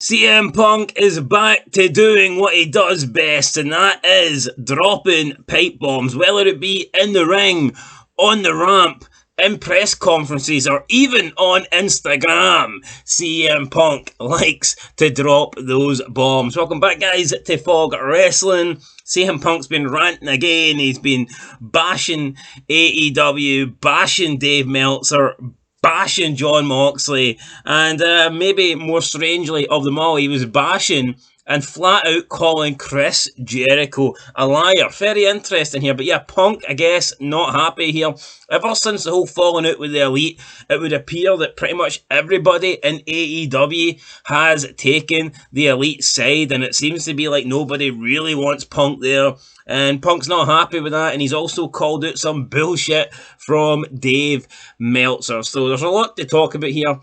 CM Punk is back to doing what he does best, and that is dropping pipe bombs, whether it be in the ring, on the ramp, in press conferences, or even on Instagram. CM Punk likes to drop those bombs. Welcome back, guys, to Fog Wrestling. CM Punk's been ranting again. He's been bashing AEW, bashing Dave Meltzer, bashing Jon Moxley, and maybe more strangely of them all, he was bashing and flat out calling Chris Jericho a liar. Very interesting here, but yeah, Punk, I guess, not happy here. Ever since the whole falling out with the Elite, it would appear that pretty much everybody in AEW has taken the Elite side, and it seems to be like nobody really wants Punk there. And Punk's not happy with that, and he's also called out some bullshit from Dave Meltzer. So there's a lot to talk about here.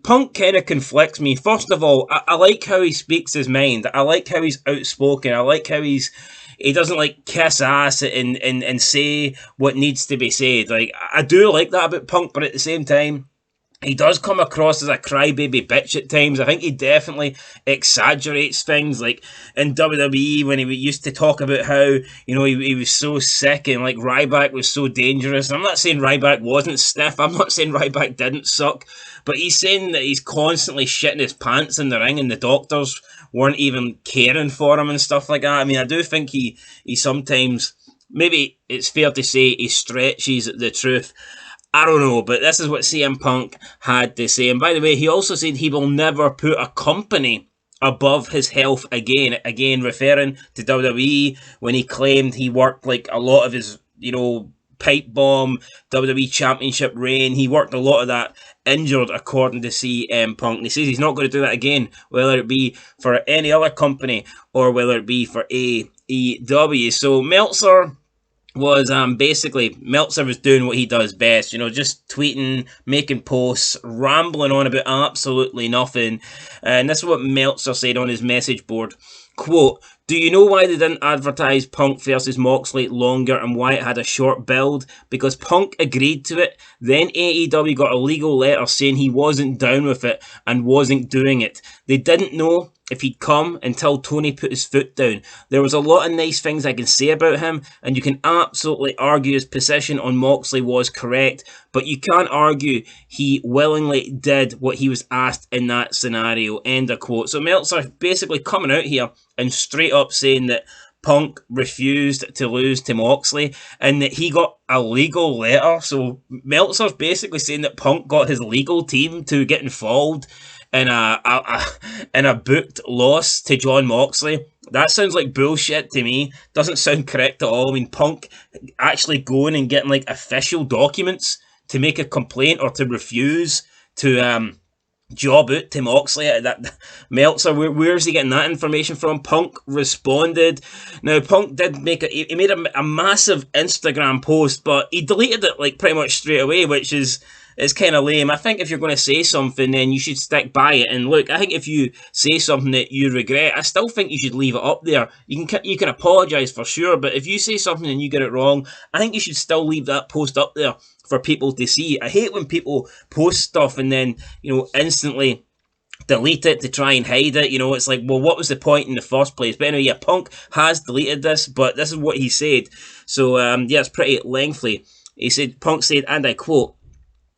Punk kind of conflicts me. First of all, I like how he speaks his mind. I like how he's outspoken. I like how he doesn't like kiss ass and say what needs to be said. Like, I do like that about Punk, but at the same time, he does come across as a crybaby bitch at times. I think he definitely exaggerates things, like in WWE when he used to talk about how, you know, he was so sick and like Ryback was so dangerous. I'm not saying Ryback wasn't stiff. I'm not saying Ryback didn't suck. But he's saying that he's constantly shitting his pants in the ring and the doctors weren't even caring for him and stuff like that. I mean, I do think he sometimes, maybe it's fair to say he stretches the truth. I don't know, but this is what CM Punk had to say. And by the way, he also said he will never put a company above his health again. Again, referring to WWE when he claimed he worked like a lot of his, you know, pipe bomb WWE Championship reign. He worked a lot of that injured, according to CM Punk. And he says he's not going to do that again, whether it be for any other company or whether it be for AEW. So Meltzer was basically Meltzer was doing what he does best, you know, just tweeting, making posts, rambling on about absolutely nothing. And this is what Meltzer said on his message board. Quote, "Do you know why they didn't advertise Punk versus Moxley longer and why it had a short build? Because Punk agreed to it. Then AEW got a legal letter saying he wasn't down with it and wasn't doing it. They didn't know if he'd come until Tony put his foot down. There was a lot of nice things I can say about him, and you can absolutely argue his position on Moxley was correct, but you can't argue he willingly did what he was asked in that scenario." End of quote. So Meltzer basically coming out here and straight up saying that Punk refused to lose to Moxley and that he got a legal letter. So Meltzer's basically saying that Punk got his legal team to get involved in a booked loss to Jon Moxley. That sounds like bullshit to me. Doesn't sound correct at all. I mean, Punk actually going and getting like official documents to make a complaint or to refuse to job out to Moxley. That Meltzer, where's he getting that information from? Punk responded. Now, Punk did he made a massive Instagram post, but he deleted it like pretty much straight away, which is kind of lame. I think if you're going to say something, then you should stick by it. And look, I think if you say something that you regret, I still think you should leave it up there. You can apologise for sure, but if you say something and you get it wrong, I think you should still leave that post up there for people to see. I hate when people post stuff and then, you know, instantly delete it to try and hide it. You know, it's like, well, what was the point in the first place? But anyway, yeah, Punk has deleted this, but this is what he said. So, yeah, it's pretty lengthy. He said, Punk said, and I quote,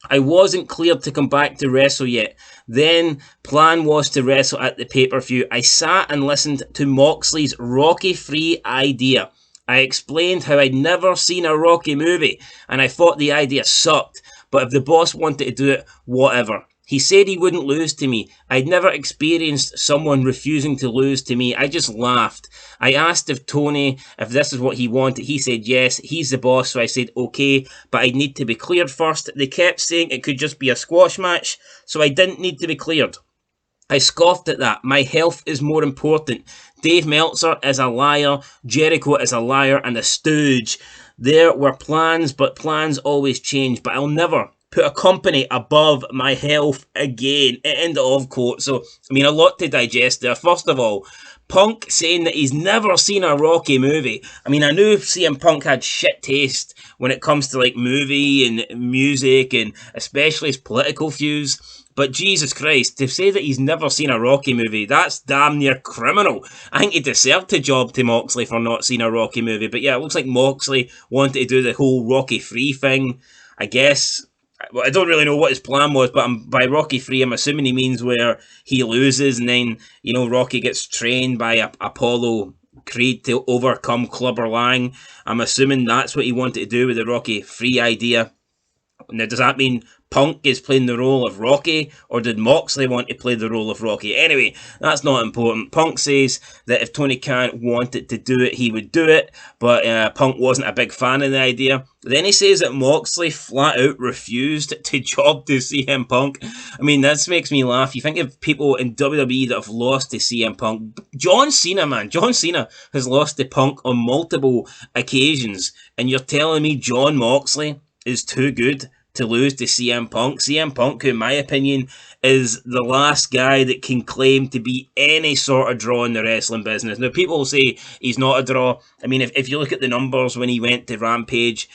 "I wasn't cleared to come back to wrestle yet. Then plan was to wrestle at the pay-per-view. I sat and listened to Moxley's Rocky-free idea. I explained how I'd never seen a Rocky movie, and I thought the idea sucked. But if the boss wanted to do it, whatever. He said he wouldn't lose to me. I'd never experienced someone refusing to lose to me. I just laughed. I asked if this is what he wanted. He said yes, he's the boss, so I said okay, but I'd need to be cleared first. They kept saying it could just be a squash match, so I didn't need to be cleared. I scoffed at that. My health is more important. Dave Meltzer is a liar, Jericho is a liar and a stooge. There were plans, but plans always change, but I'll never put a company above my health again." End of quote. So, I mean, a lot to digest there. First of all, Punk saying that he's never seen a Rocky movie. I mean, I knew CM Punk had shit taste when it comes to like movie and music and especially his political views. But Jesus Christ, to say that he's never seen a Rocky movie, that's damn near criminal. I think he deserved to job to Moxley for not seeing a Rocky movie. But yeah, it looks like Moxley wanted to do the whole Rocky 3 thing. I guess. Well, I don't really know what his plan was, but by Rocky 3, I'm assuming he means where he loses and then, Rocky gets trained by Apollo Creed to overcome Clubber Lang. I'm assuming that's what he wanted to do with the Rocky 3 idea. Now, does that mean Punk is playing the role of Rocky, or did Moxley want to play the role of Rocky? Anyway, that's not important. Punk says that if Tony Khan wanted to do it, he would do it, but Punk wasn't a big fan of the idea. Then he says that Moxley flat out refused to job to CM Punk. I mean, this makes me laugh. You think of people in WWE that have lost to CM Punk. John Cena, man. John Cena has lost to Punk on multiple occasions, and you're telling me Jon Moxley is too good to lose to CM Punk. CM Punk, who in my opinion is the last guy that can claim to be any sort of draw in the wrestling business. Now, people will say he's not a draw. I mean, if you look at the numbers when he went to Rampage,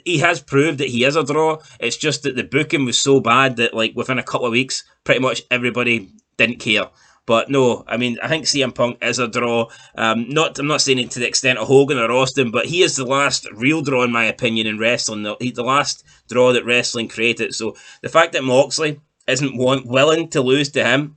he has proved that he is a draw. It's just that the booking was so bad that, like, within a couple of weeks, pretty much everybody didn't care. But no, I mean, I think CM Punk is a draw. I'm not saying it to the extent of Hogan or Austin, but he is the last real draw, in my opinion, in wrestling. He's the last draw that wrestling created. So the fact that Moxley isn't willing to lose to him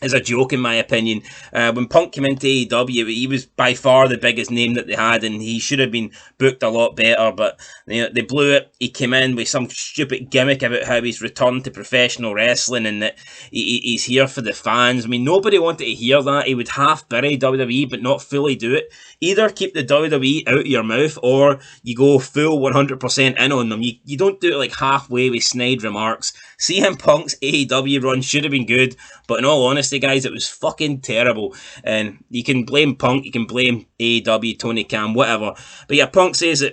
is a joke, in my opinion. When Punk came into AEW, he was by far the biggest name that they had, and he should have been booked a lot better, but they blew it. He came in with some stupid gimmick about how he's returned to professional wrestling and that he's here for the fans. I mean, nobody wanted to hear that. He would half bury WWE, but not fully do it. Either keep the WWE out of your mouth, or you go full 100% in on them. You don't do it like halfway with snide remarks. CM Punk's AEW run should have been good, but in all honesty, guys, it was fucking terrible. And you can blame Punk, you can blame AEW, Tony Khan, whatever. But yeah, Punk says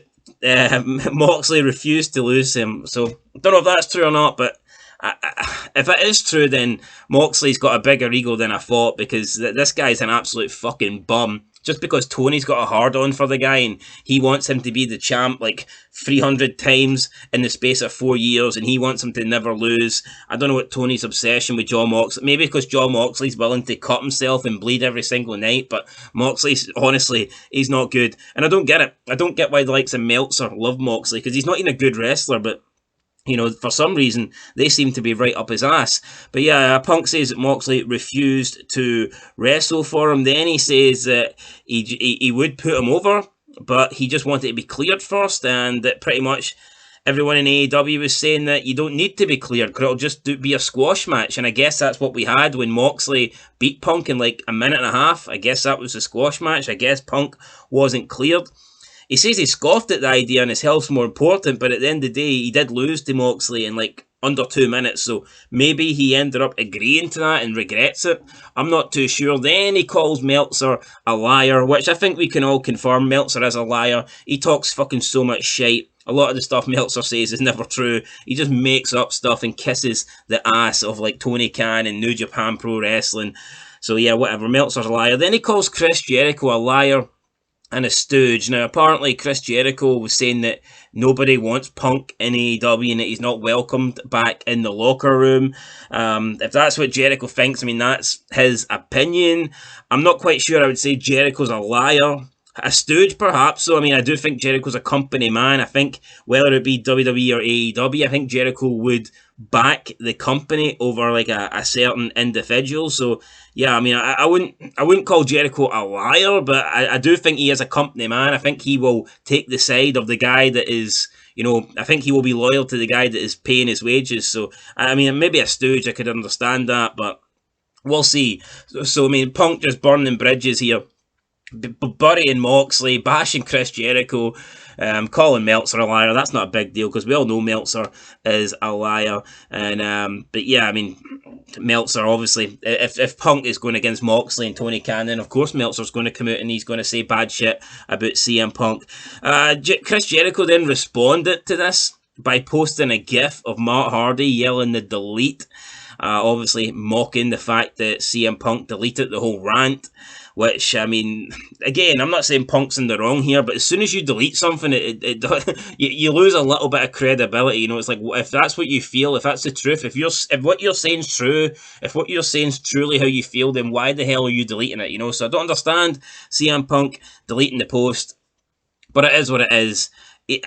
that Moxley refused to lose him. So I don't know if that's true or not, but if it is true, then Moxley's got a bigger ego than I thought, because this guy's an absolute fucking bum. Just because Tony's got a hard-on for the guy and he wants him to be the champ like 300 times in the space of 4 years, and he wants him to never lose. I don't know what Tony's obsession with Jon Moxley. Maybe because Jon Moxley's willing to cut himself and bleed every single night, but Moxley's, honestly, he's not good. And I don't get it. I don't get why the likes of Meltzer love Moxley, because he's not even a good wrestler, but for some reason, they seem to be right up his ass. But yeah, Punk says that Moxley refused to wrestle for him. Then he says that he would put him over, but he just wanted to be cleared first, and that pretty much everyone in AEW was saying that you don't need to be cleared, because it'll just be a squash match. And I guess that's what we had when Moxley beat Punk in like a minute and a half. I guess that was a squash match. I guess Punk wasn't cleared. He says he scoffed at the idea and his health's more important, but at the end of the day, he did lose to Moxley in like under 2 minutes, so maybe he ended up agreeing to that and regrets it. I'm not too sure. Then he calls Meltzer a liar, which I think we can all confirm Meltzer is a liar. He talks fucking so much shit. A lot of the stuff Meltzer says is never true. He just makes up stuff and kisses the ass of like Tony Khan and New Japan Pro Wrestling. So yeah, whatever, Meltzer's a liar. Then he calls Chris Jericho a liar and a stooge. Now, apparently Chris Jericho was saying that nobody wants Punk in AEW and that he's not welcomed back in the locker room. If that's what Jericho thinks, I mean, that's his opinion. I'm not quite sure I would say Jericho's a liar. A stooge, perhaps. So, I mean, I do think Jericho's a company man. I think whether it be WWE or AEW, I think Jericho would back the company over like a certain individual. So, yeah, I mean, I wouldn't call Jericho a liar, but I do think he is a company man. I think he will take the side of the guy that is, I think he will be loyal to the guy that is paying his wages. So, I mean, maybe a stooge, I could understand that, but we'll see. So I mean, Punk just burning bridges here. Burying Moxley, bashing Chris Jericho, calling Meltzer a liar. That's not a big deal because we all know Meltzer is a liar. And but yeah, I mean, Meltzer obviously, if Punk is going against Moxley and Tony Khan, then of course Meltzer's going to come out and he's going to say bad shit about CM Punk. Chris Jericho then responded to this by posting a gif of Matt Hardy yelling the delete. obviously mocking the fact that CM Punk deleted the whole rant. Which, I mean, again, I'm not saying Punk's in the wrong here, but as soon as you delete something, you lose a little bit of credibility. You know, it's like, if that's what you feel, if that's the truth, if what you're saying is true, if what you're saying is truly how you feel, then why the hell are you deleting it? You know, so I don't understand CM Punk deleting the post, but it is what it is.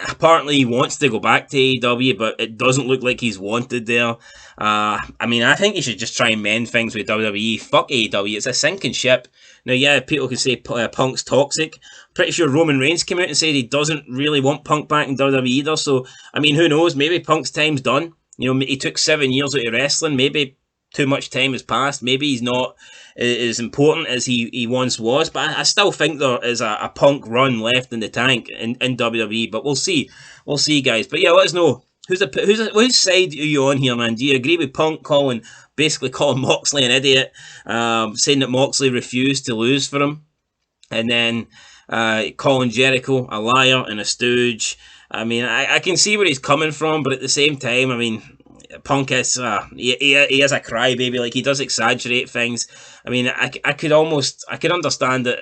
Apparently he wants to go back to AEW, but it doesn't look like he's wanted there. I mean, I think he should just try and mend things with WWE. Fuck AEW, it's a sinking ship. Now, yeah, people can say Punk's toxic. Pretty sure Roman Reigns came out and said he doesn't really want Punk back in WWE either. So, I mean, who knows? Maybe Punk's time's done. You know, he took 7 years out of wrestling. Maybe too much time has passed. Maybe he's not as important as he once was. But I still think there is a Punk run left in the tank in WWE. But we'll see. We'll see, guys. But yeah, let us know. Whose side are you on here, man? Do you agree with Punk basically calling Moxley an idiot, saying that Moxley refused to lose for him, and then calling Jericho a liar and a stooge? I mean, I can see where he's coming from, but at the same time, I mean, Punk is he is a crybaby. Like, he does exaggerate things. I mean, I could understand that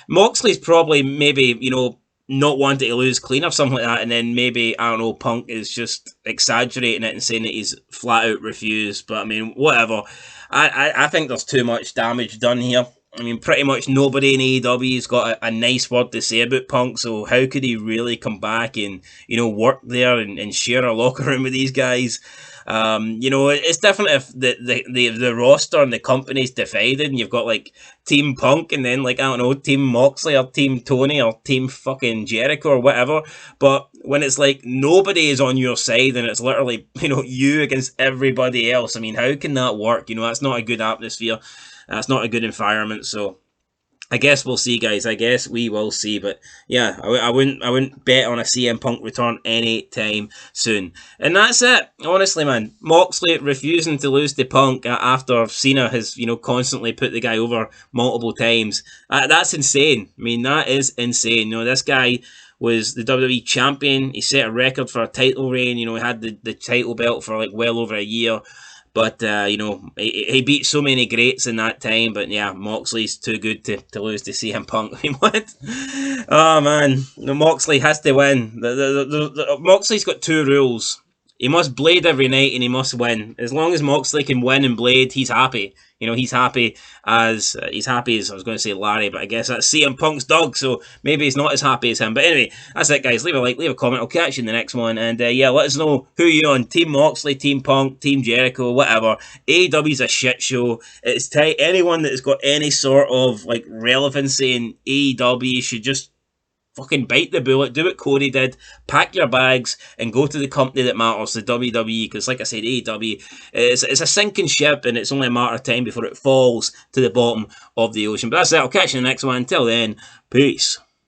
Moxley's probably maybe, you know, not wanting to lose clean or something like that, and then maybe, I don't know, Punk is just exaggerating it and saying that he's flat out refused. But I mean, whatever. I think there's too much damage done here. I mean, pretty much nobody in AEW's got a nice word to say about Punk, so how could he really come back and, you know, work there and share a locker room with these guys? You know, it's different if the roster and the company's divided and you've got like Team Punk and then, like, I don't know, Team Moxley or Team Tony or Team fucking Jericho or whatever. But when it's like nobody is on your side and it's literally, you know, you against everybody else, I mean, how can that work? You know, that's not a good atmosphere. That's not a good environment. So I guess we'll see, guys. I guess we will see. But yeah, I wouldn't bet on a CM Punk return any time soon. And that's it. Honestly, man, Moxley refusing to lose to Punk after Cena has, you know, constantly put the guy over multiple times. That's insane. I mean, that is insane. You know, this guy was the WWE champion. He set a record for a title reign. You know, he had the title belt for like well over a year. But, you know, he beat so many greats in that time. But, yeah, Moxley's too good to lose to CM Punk. I mean, what? Oh, man. Moxley has to win. Moxley's got two rules. He must blade every night and he must win. As long as Moxley can win and blade, he's happy. You know, he's happy as I was going to say Larry, but I guess that's CM Punk's dog, so maybe he's not as happy as him. But anyway, that's it, guys. Leave a like, leave a comment. I'll catch you in the next one. And yeah, let us know who you're on. Team Moxley, Team Punk, Team Jericho, whatever. AEW's a shit show. It's tight. Anyone that's got any sort of like relevancy in AEW should just fucking bite the bullet, do what Cody did, pack your bags, and go to the company that matters, the WWE, because like I said, AEW is a sinking ship, and it's only a matter of time before it falls to the bottom of the ocean. But that's it, I'll catch you in the next one. Until then, peace.